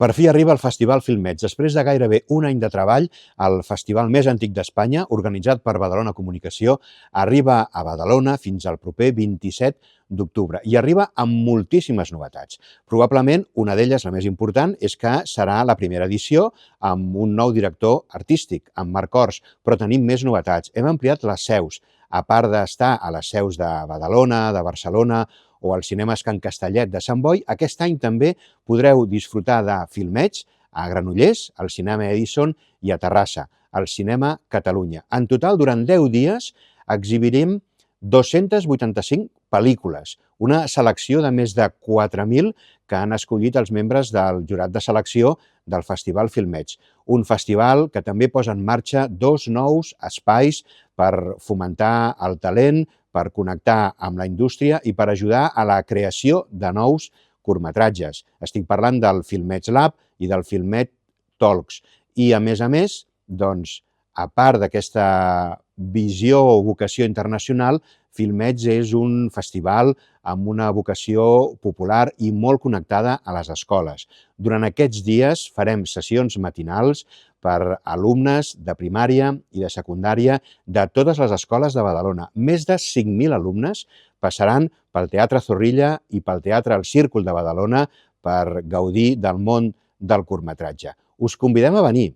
Per fi arriba el Festival Filmets. Després de gairebé un any de treball, el festival més antic d'Espanya, organitzat per Badalona Comunicació, arriba a Badalona fins al proper 27 d'octubre i arriba amb moltíssimes novetats. Probablement una d'elles, la més important, és que serà la primera edició amb un nou director artístic, amb Marc Ors, però tenim més novetats. Hem ampliat les seus. A part d'estar a les seus de Badalona, de Barcelona o als cinemes Can Castellet de Sant Boi, aquest any també podreu disfrutar de Filmets a Granollers, al cinema Edison i a Terrassa, al cinema Catalunya. En total, durant 10 dies, exhibirem 285 pel·lícules, una selecció de més de 4.000 que han escollit els membres del jurat de selecció del Festival Filmets. Un festival que també posa en marxa 2 nous espais per fomentar el talent, per connectar amb la indústria i per ajudar a la creació de nous curtmetratges. Estic parlant del Filmets Lab i del Filmet Talks. I, a més, doncs, a part d'aquesta visió o vocació internacional, Filmets és un festival amb una vocació popular i molt connectada a les escoles. Durant aquests dies farem sessions matinals per alumnes de primària i de secundària de totes les escoles de Badalona. Més de 5.000 alumnes passaran pel Teatre Zorrilla i pel Teatre El Círcul de Badalona per gaudir del món del curtmetratge. Us convidem a venir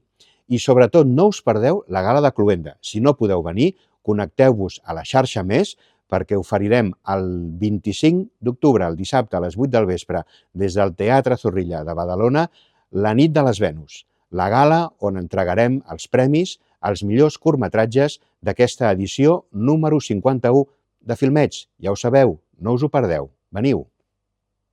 i, sobretot, no us perdeu la gala de Cloenda. Si no podeu venir, connecteu-vos a la xarxa Més perquè oferirem el 25 d'octubre, el dissabte a les 8 del vespre, des del Teatre Zorrilla de Badalona, la nit de les Venus, la gala on entregarem els premis als millors curtmetratges d'aquesta edició número 51 de Filmets. Ja ho sabeu, no us ho perdeu. Veniu!